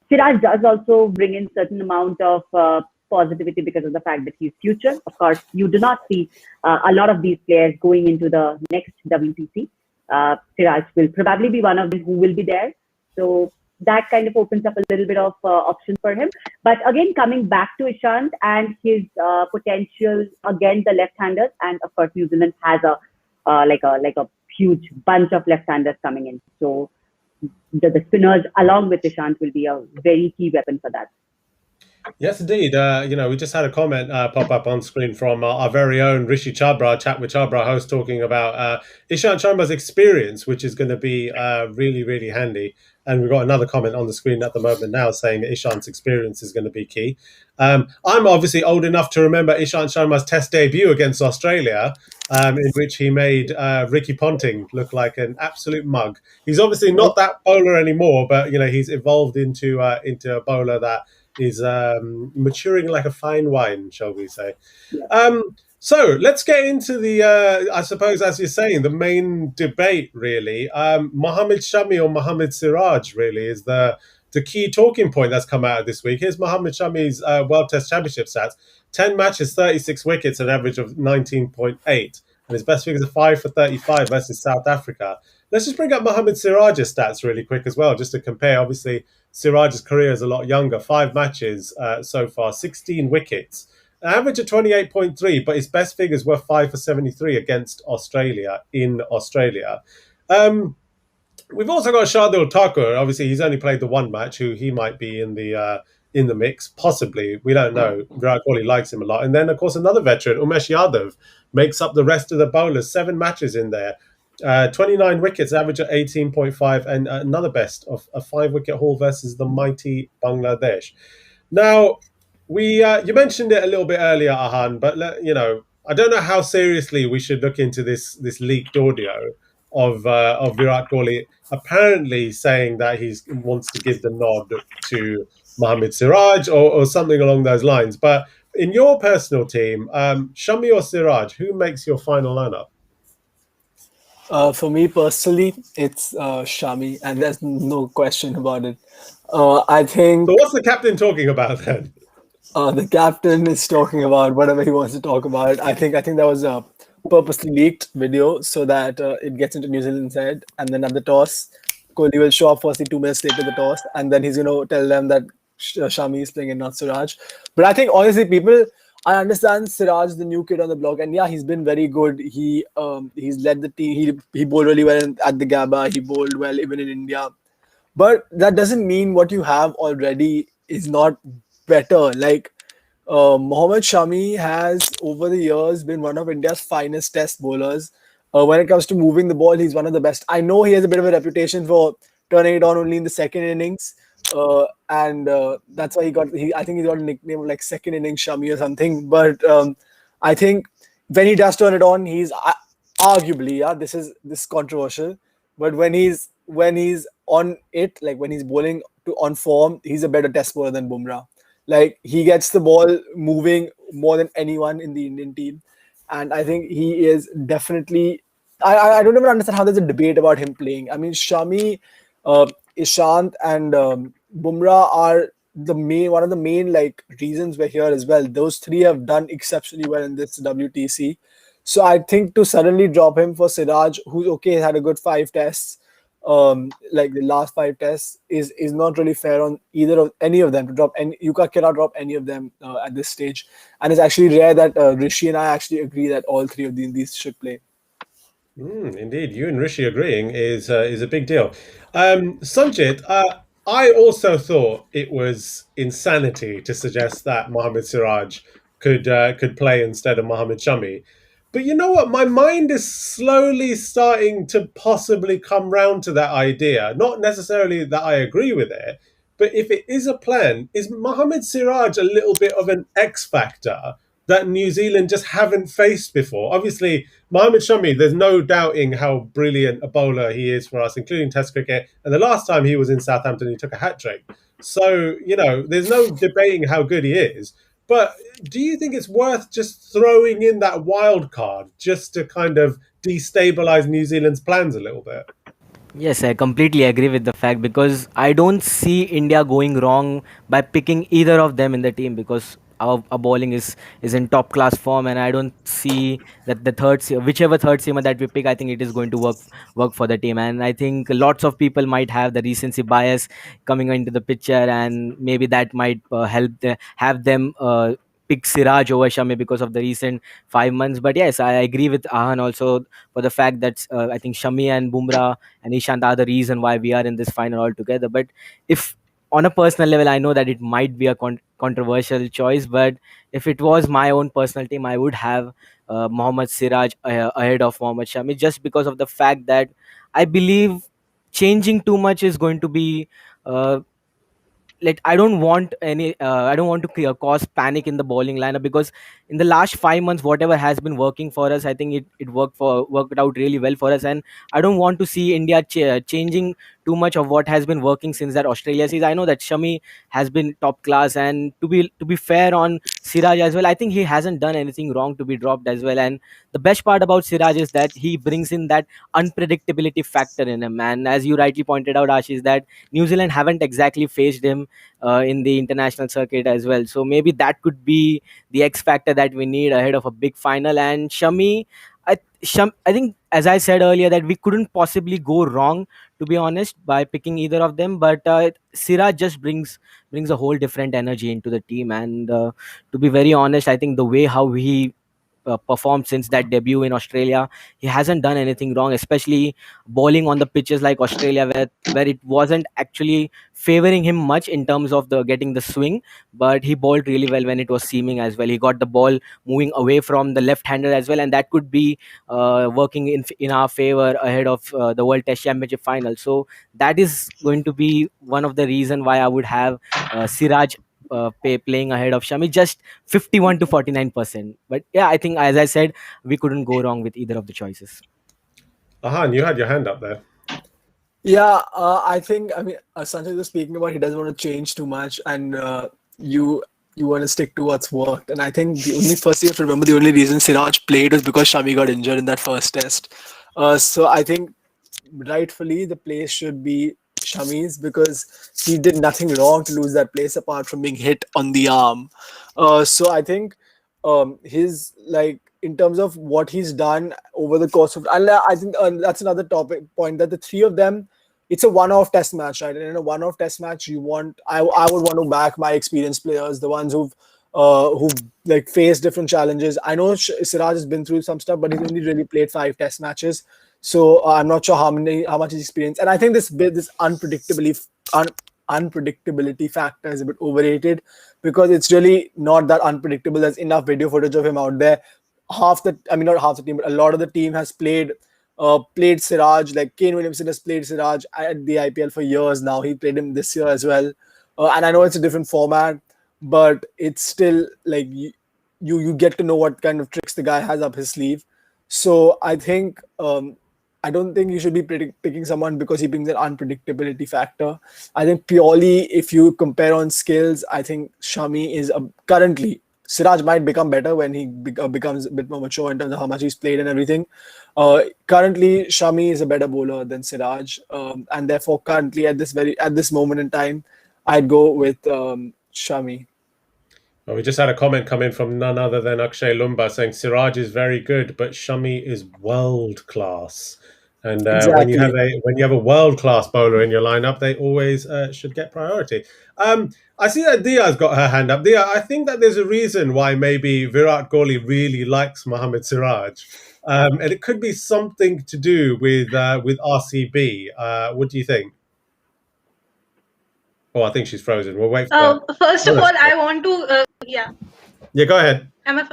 Siraj does also bring in certain amount of positivity because of the fact that he's future. Of course, you do not see a lot of these players going into the next WTC. Siraj will probably be one of them who will be there. So that kind of opens up a little bit of options for him. But again, coming back to Ishant and his potential against the left-handers, and of course, New Zealand has a huge bunch of left-handers coming in. So the spinners, along with Ishant, will be a very key weapon for that. Yes, indeed. We just had a comment pop up on screen from our very own Rishi Chabra, Chat with Chabra host, talking about Ishan Sharma's experience, which is going to be really, really handy. And we've got another comment on the screen at the moment now saying that Ishan's experience is going to be key. I'm obviously old enough to remember Ishan Sharma's test debut against Australia, in which he made Ricky Ponting look like an absolute mug. He's obviously not that bowler anymore, but he's evolved into a bowler that is maturing like a fine wine, shall we say. So let's get into the, I suppose, as you're saying, the main debate, really. Mohammad Shami or Mohammad Siraj, really, is the key talking point that's come out of this week. Here's Mohammad Shami's World Test Championship stats. 10 matches, 36 wickets, an average of 19.8. And his best figures are 5 for 35 versus South Africa. Let's just bring up Mohammad Siraj's stats really quick as well, just to compare. Obviously, Siraj's career is a lot younger. 5 matches so far, 16 wickets. An average of 28.3, but his best figures were 5 for 73 against Australia in Australia. We've also got Shardul Thakur. Obviously, he's only played the one match, who he might be in the mix, possibly. We don't know. Virat Kohli likes him a lot. And then, of course, another veteran, Umesh Yadav, makes up the rest of the bowlers. 7 matches in there. 29 wickets, average of 18.5, and another best of a 5-wicket haul versus the mighty Bangladesh. Now, you mentioned it a little bit earlier, Ahan, but I don't know how seriously we should look into this leaked audio of Virat Kohli apparently saying that he wants to give the nod to Mohammad Siraj or something along those lines. But in your personal team, Shami or Siraj, who makes your final lineup? For me personally, it's Shami, and there's no question about it. I think. So what's the captain talking about then? The captain is talking about whatever he wants to talk about. I think that was a purposely leaked video so that it gets into New Zealand's head, and then at the toss, Kohli will show up firstly 2 minutes later the toss, and then he's going to tell them that Shami is playing and not Siraj. But I think honestly, I understand Siraj, the new kid on the block, and yeah, he's been very good. He's led the team. He bowled really well at the Gabba. He bowled well even in India. But that doesn't mean what you have already is not better. Like Mohammad Shami has over the years been one of India's finest test bowlers. When it comes to moving the ball, he's one of the best. I know he has a bit of a reputation for turning it on only in the second innings, and that's why I think he got a nickname of like second innings Shami or something. But I think when he does turn it on, he's arguably, yeah, this is controversial, but when he's on it, like when he's bowling on form, he's a better test bowler than Bumrah. Like he gets the ball moving more than anyone in the Indian team, and I think he is definitely. I don't even understand how there's a debate about him playing. I mean, Shami, Ishant, and Bumrah are one of the main like reasons we're here as well. Those three have done exceptionally well in this WTC. So I think to suddenly drop him for Siraj, who's okay, had a good 5 tests, like the last 5 tests, is not really fair on either of any of them to drop. And you cannot drop any of them at this stage. And it's actually rare that Rishi and I actually agree that all three of these should play. Indeed, you and Rishi agreeing is a big deal. Sanjit, I also thought it was insanity to suggest that Mohammad Siraj could play instead of Mohammad Shami. But you know what? My mind is slowly starting to possibly come round to that idea. Not necessarily that I agree with it, but if it is a plan, is Mohammad Siraj a little bit of an X factor that New Zealand just haven't faced before? Obviously, Mohammad Shami, there's no doubting how brilliant a bowler he is for us, including Test cricket. And the last time he was in Southampton, he took a hat trick. So, there's no debating how good he is. But do you think it's worth just throwing in that wild card just to kind of destabilize New Zealand's plans a little bit? Yes, I completely agree with the fact, because I don't see India going wrong by picking either of them in the team, because our bowling is in top class form, and I don't see that whichever third seamer that we pick, I think it is going to work for the team. And I think lots of people might have the recency bias coming into the picture, and maybe that might have them pick Siraj over Shami because of the recent 5 months. But yes, I agree with Ahan also for the fact that I think Shami and Bumrah and Ishant are the reason why we are in this final altogether. But if on a personal level, I know that it might be a controversial choice, but if it was my own personal team, I would have Mohammad Siraj ahead of Mohammad Shami, just because of the fact that I believe changing too much is going to be uh, like I don't want to cause panic in the bowling lineup, because in the last 5 months, whatever has been working for us, I think it worked out really well for us. And I don't want to see India changing too much of what has been working since that Australia series. I know that Shami has been top class, and to be fair on Siraj as well, I think he hasn't done anything wrong to be dropped as well. And the best part about Siraj is that he brings in that unpredictability factor in him, and as you rightly pointed out, Ashish, that New Zealand haven't exactly faced him in the international circuit as well. So maybe that could be the X factor that we need ahead of a big final. And Shami, I think, as I said earlier, that we couldn't possibly go wrong, to be honest, by picking either of them. But Siraj just brings a whole different energy into the team. And to be very honest, I think the way how he performed since that debut in Australia, he hasn't done anything wrong, especially bowling on the pitches like Australia, where it wasn't actually favoring him much in terms of the getting the swing, but he bowled really well when it was seaming as well. He got the ball moving away from the left-hander as well, and that could be working in our favor ahead of the World Test Championship final. So that is going to be one of the reason why I would have Siraj playing ahead of Shami, just 51 to 49%. But yeah, I think, as I said, we couldn't go wrong with either of the choices. Ahan, you had your hand up there. Yeah, I think, I mean, Sanjay was speaking about he doesn't want to change too much, and you want to stick to what's worked. And I think first you have to remember the only reason Siraj played was because Shami got injured in that first test. So I think rightfully the place should be Shami's, because he did nothing wrong to lose that place apart from being hit on the arm. So I think his, like, in terms of what he's done over the course of, and I think that's another point, that the three of them it's a one-off test match, right? And in a one-off test match, I would want to back my experienced players, the ones who've like faced different challenges. I know Siraj has been through some stuff, but he's only really played 5 test matches, so I'm not sure how much he's experienced. And I think this unpredictability factor is a bit overrated, because it's really not that unpredictable. There's enough video footage of him out there. Not half the team, but a lot of the team has played Siraj. Like Kane Williamson has played Siraj at the IPL for years now. He played him this year as well. And I know it's a different format, but it's still like you get to know what kind of tricks the guy has up his sleeve. So I think I don't think you should be picking someone because he brings an unpredictability factor. I think purely if you compare on skills, I think Shami is currently. Siraj might become better when he becomes a bit more mature in terms of how much he's played and everything. Currently, Shami is a better bowler than Siraj, and therefore, currently at this moment in time, I'd go with Shami. Well, we just had a comment come in from none other than Akshay Lumba saying Siraj is very good, but Shami is world class. And Exactly. when you have a world class bowler in your lineup, they always should get priority. I see that Dia's got her hand up. Dia, I think that there's a reason why maybe Virat Kohli really likes Mohammad Siraj, and it could be something to do with RCB. What do you think? Oh, I think she's frozen. We'll wait for her. First of all, I want to yeah. Yeah, go ahead. Am I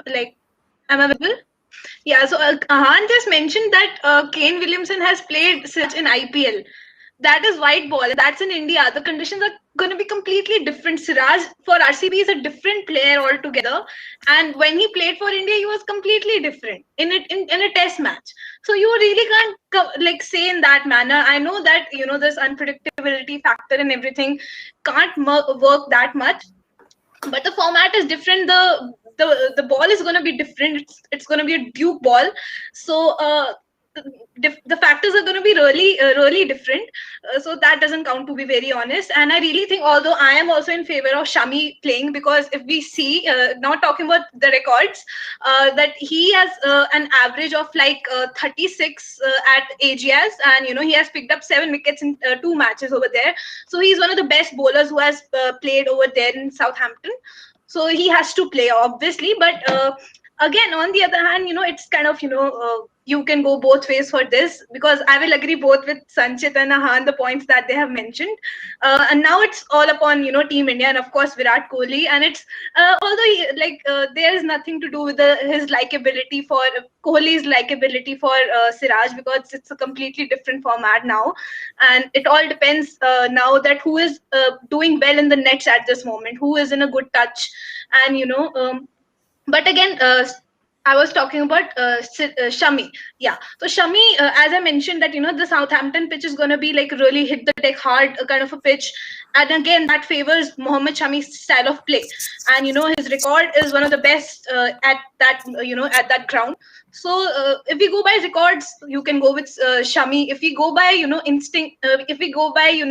available? Yeah, so Ahan just mentioned that Kane Williamson has played such in IPL. That is white ball. That's in India. The conditions are going to be completely different. Siraj for RCB is a different player altogether. And when he played for India, he was completely different in a test match. So you really can't say in that manner. I know that, this unpredictability factor and everything can't work that much. But the format is different. The ball is going to be different. It's going to be a Duke ball. So the factors are going to be really different. So that doesn't count, to be very honest. And I really think, although I am also in favor of Shami playing, because if we see, not talking about the records, that he has an average of 36 at AGS, and he has picked up 7 wickets in 2 matches over there. So he's one of the best bowlers who has played over there in Southampton. So he has to play, obviously. But again, on the other hand, it's kind of, you can go both ways for this, because I will agree both with Sanchit and Ahan, the points that they have mentioned. And now it's all upon, Team India and, of course, Virat Kohli. And it's, although there is nothing to do with his likability for Kohli's likability for Siraj, because it's a completely different format now. And it all depends now that who is doing well in the nets at this moment, who is in a good touch. And, but again, I was talking about Shami. Yeah. So Shami, as I mentioned, that, the Southampton pitch is going to be really hit the deck hard kind of a pitch. And again, that favors Mohammad Shami's style of play. And, his record is one of the best at that, at that ground. So if we go by records, you can go with Shami. If we go by, instinct, if we go by,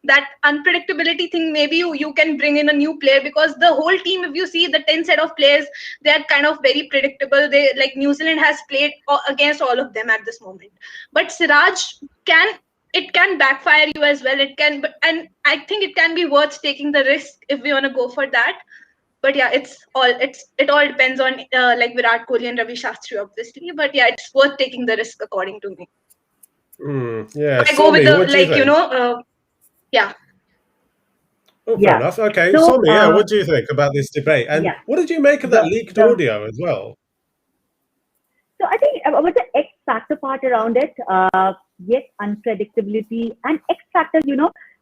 that unpredictability thing, maybe you can bring in a new player, because the whole team, if you see the 10 set of players, they are kind of very predictable. They New Zealand has played against all of them at this moment. But Siraj can backfire you as well. It can, and I think it can be worth taking the risk if we want to go for that. But yeah, it all depends on Virat Kohli and Ravi Shastri, obviously. But yeah, it's worth taking the risk, according to me. Yeah, I go with the yeah. Oh, fair enough. Okay, So, Somi, what do you think about this debate? And what did you make of that leaked audio as well? So I think about the X factor part around it, yes, unpredictability and X factor,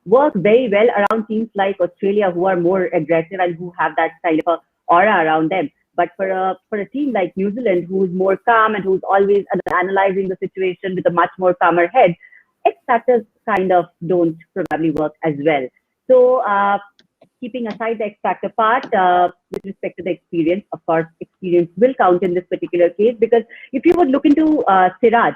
work very well around teams like Australia, who are more aggressive and who have that kind of a aura around them. But for a team like New Zealand, who's more calm and who's always analyzing the situation with a much more calmer head, X factors kind of don't probably work as well. So keeping aside the X factor part, with respect to the experience, of course, experience will count in this particular case, because if you would look into Siraj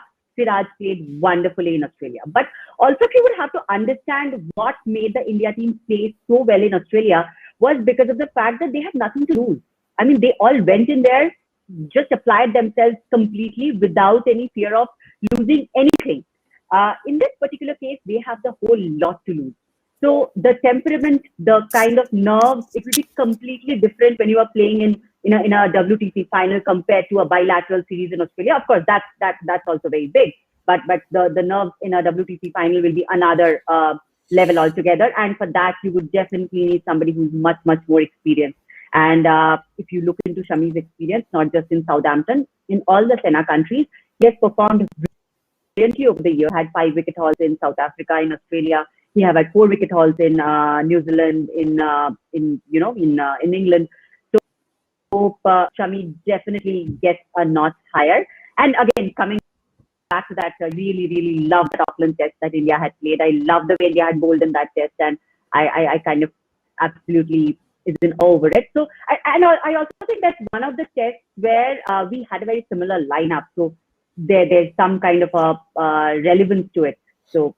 played wonderfully in Australia. But also, if you would have to understand what made the India team play so well in Australia, was because of the fact that they had nothing to lose. I mean, they all went in there, just applied themselves completely without any fear of losing anything. In this particular case, they have the whole lot to lose. So the temperament, the kind of nerves, it will be completely different when you are playing in a WTC final compared to a bilateral series in Australia. Of course, that's also very big. But the nerves in a WTC final will be another level altogether. And for that, you would definitely need somebody who's much, much more experienced. And if you look into Shami's experience, not just in Southampton, in all the SENA countries, he has performed brilliantly over the year. Had 5 wicket hauls in South Africa, in Australia. He have had 4 wicket hauls in New Zealand, in England. So hope Shami definitely gets a notch higher. And again, coming back to that, really, really love the Auckland test that India had played. I love the way India had bowled in that test, and I kind of absolutely is in awe over it. So, I also think that's one of the tests where we had a very similar lineup. So there's some kind of a relevance to it. So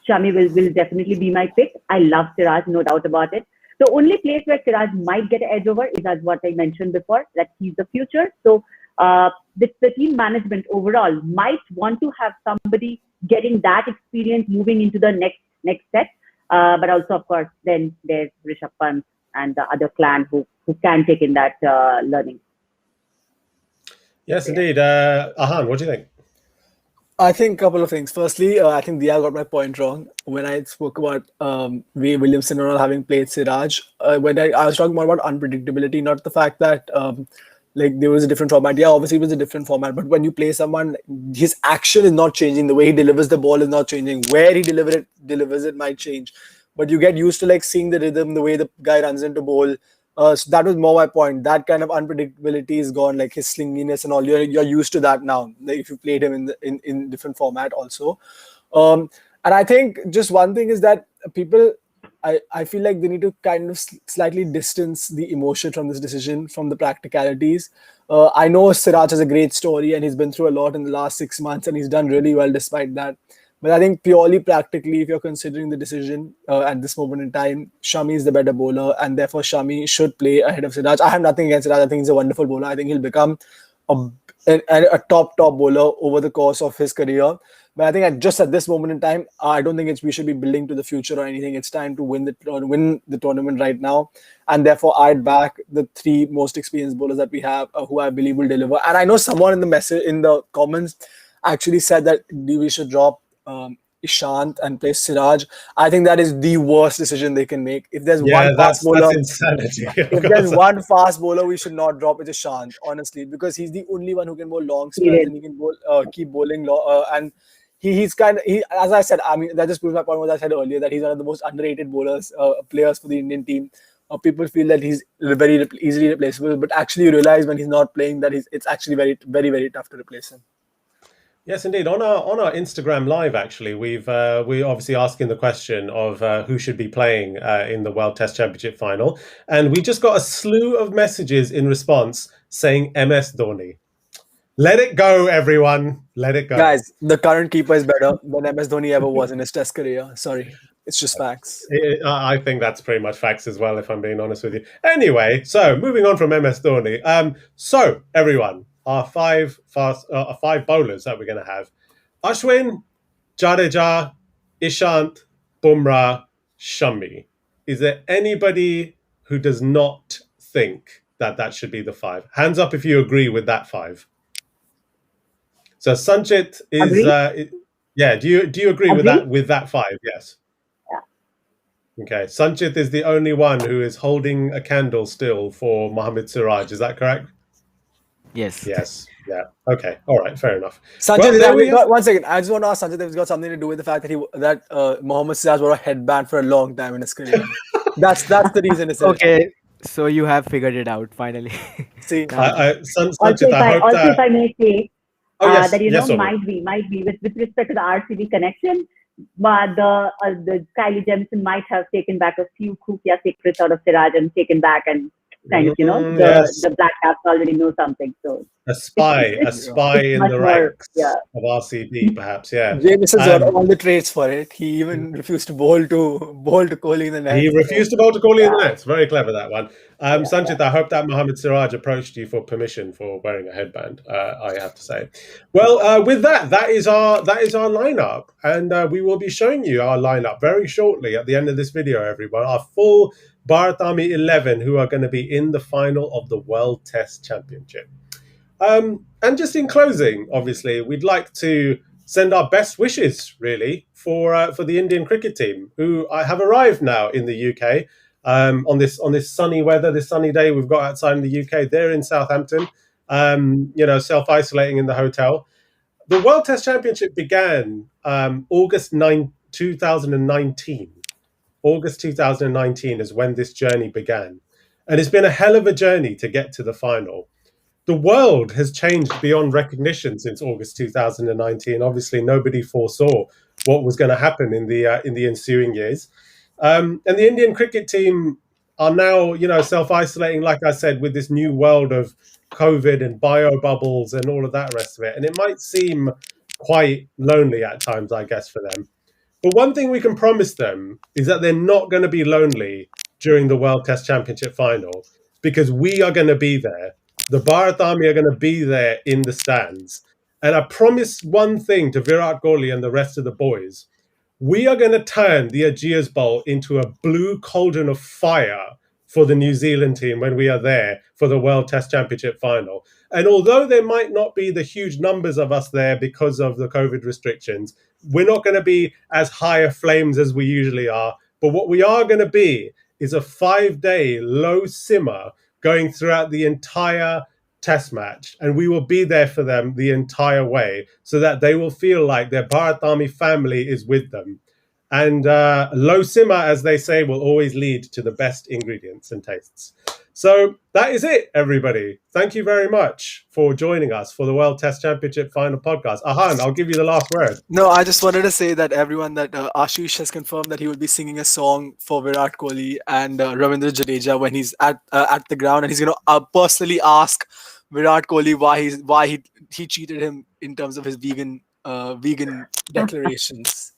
Shami will definitely be my pick. I love Siraj, no doubt about it. The only place where Siraj might get an edge over is, as what I mentioned before, that he's the future. So the team management overall might want to have somebody getting that experience moving into the next set. But also, of course, then there's Rishabh Pant and the other clan who can take in that learning. Yes, indeed. Ahan, what do you think? I think a couple of things. Firstly, I think Dia got my point wrong when I spoke about Williamson and all having played Siraj. When I was talking more about unpredictability, not the fact that there was a different format. Yeah, obviously it was a different format, but when you play someone, his action is not changing. The way he delivers the ball is not changing. Where he delivers it might change, but you get used to seeing the rhythm, the way the guy runs into bowl. So that was more my point. That kind of unpredictability is gone, like his slinginess and all. You're used to that now. If you played him in different format also. And I think just one thing is that people, I feel like they need to kind of slightly distance the emotion from this decision, from the practicalities. I know Siraj has a great story and he's been through a lot in the last 6 months and he's done really well despite that. But I think purely practically, if you're considering the decision at this moment in time, Shami is the better bowler and therefore Shami should play ahead of Siraj. I have nothing against Siraj. I think he's a wonderful bowler. I think he'll become a top bowler over the course of his career. But I think at this moment in time, I don't think we should be building to the future or anything. It's time to win the tournament right now. And therefore, I'd back the 3 most experienced bowlers that we have who I believe will deliver. And I know someone in the comments actually said that we should drop Ishant and play Siraj. I think that is the worst decision they can make. If there's one fast bowler, that's insanity. If there's one fast bowler we should not drop, it's Ishant, honestly, because he's the only one who can bowl long spells and he can keep bowling and he's as I said, I mean, that just proves my point what I said earlier, that he's one of the most underrated players for the Indian team. People feel that he's very easily replaceable, but actually you realize when he's not playing that it's actually very, very, very tough to replace him. Yes, indeed. On our Instagram live, actually, we're obviously asking the question of who should be playing in the World Test Championship final, and we just got a slew of messages in response saying MS Dhoni. Let it go, everyone. Let it go, guys. The current keeper is better than MS Dhoni ever was in his Test career. Sorry, it's just facts. I think that's pretty much facts as well, if I'm being honest with you. Anyway, so moving on from MS Dhoni. So everyone. Our 5 bowlers that we're going to have: Ashwin, Jadeja, Ishant, Bumrah, Shami. Is there anybody who does not think that should be the 5? Hands up if you agree with that 5. So Sanchit is do you agree with that 5? Yes. Yeah. Okay. Sanchit is the only one who is holding a candle still for Mohammad Siraj. Is that correct? Yes. Yeah. Okay. All right. Fair enough. Sanjay, one second. I just want to ask Sanjay if it's got something to do with the fact that Mohammad Siraj wore a headband for a long time in his career. That's the reason. It's okay. So you have figured it out finally. See, Sanjay, if I may say might be with respect to the RCB connection, but the Kylie Jemison might have taken back a few Khufia secrets out of Siraj and taken back and kind of, Yes. the black caps already know something. So A spy in much the more, ranks of RCB, perhaps. Yeah. Jameson's got all the traits for it. He even refused to bowl to Kohli in the net. He refused to bowl to Kohli in the nets. Very clever, that one. Sanchit, I hope that Mohammad Siraj approached you for permission for wearing a headband. I have to say. Well, with that is our lineup, and we will be showing you our lineup very shortly at the end of this video. Everyone, our full Bharat Army 11 who are going to be in the final of the World Test Championship. And just in closing, obviously, we'd like to send our best wishes, really, for the Indian cricket team, who have arrived now in the UK on this sunny weather, this sunny day we've got outside in the UK. They're in Southampton, self-isolating in the hotel. The World Test Championship began August 9, 2019. August 2019 is when this journey began. And it's been a hell of a journey to get to the final. The world has changed beyond recognition since August 2019. Obviously, nobody foresaw what was going to happen in the ensuing years. And the Indian cricket team are now, self-isolating, like I said, with this new world of COVID and bio bubbles and all of that rest of it. And it might seem quite lonely at times, I guess, for them. But one thing we can promise them is that they're not going to be lonely during the World Test Championship final, because we are going to be there. The Bharat Army are going to be there in the stands. And I promise one thing to Virat Kohli and the rest of the boys. We are going to turn the Ajias Bowl into a blue cauldron of fire for the New Zealand team when we are there for the World Test Championship final. And although there might not be the huge numbers of us there because of the COVID restrictions, we're not going to be as high a flames as we usually are. But what we are going to be is a 5-day low simmer going throughout the entire test match. And we will be there for them the entire way so that they will feel like their Bharat Army family is with them. And low simmer, as they say, will always lead to the best ingredients and tastes. So that is it, everybody. Thank you very much for joining us for the World Test Championship final podcast. Ahan, I'll give you the last word. No, I just wanted to say that everyone that Ashish has confirmed that he will be singing a song for Virat Kohli and Ravindra Jadeja when he's at the ground, and he's going to personally ask Virat Kohli why he cheated him in terms of his vegan declarations.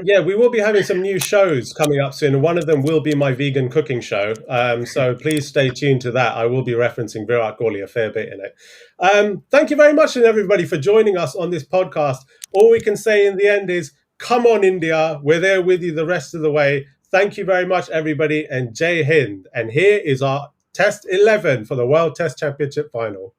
We will be having some new shows coming up soon, and one of them will be my vegan cooking show. So please stay tuned to that. I will be referencing Virat Kohli a fair bit in it. Thank you very much, and everybody, for joining us on this podcast. All we can say in the end is, come on, India. We're there with you the rest of the way. Thank you very much, everybody, and Jai Hind. And here is our Test 11 for the World Test Championship final.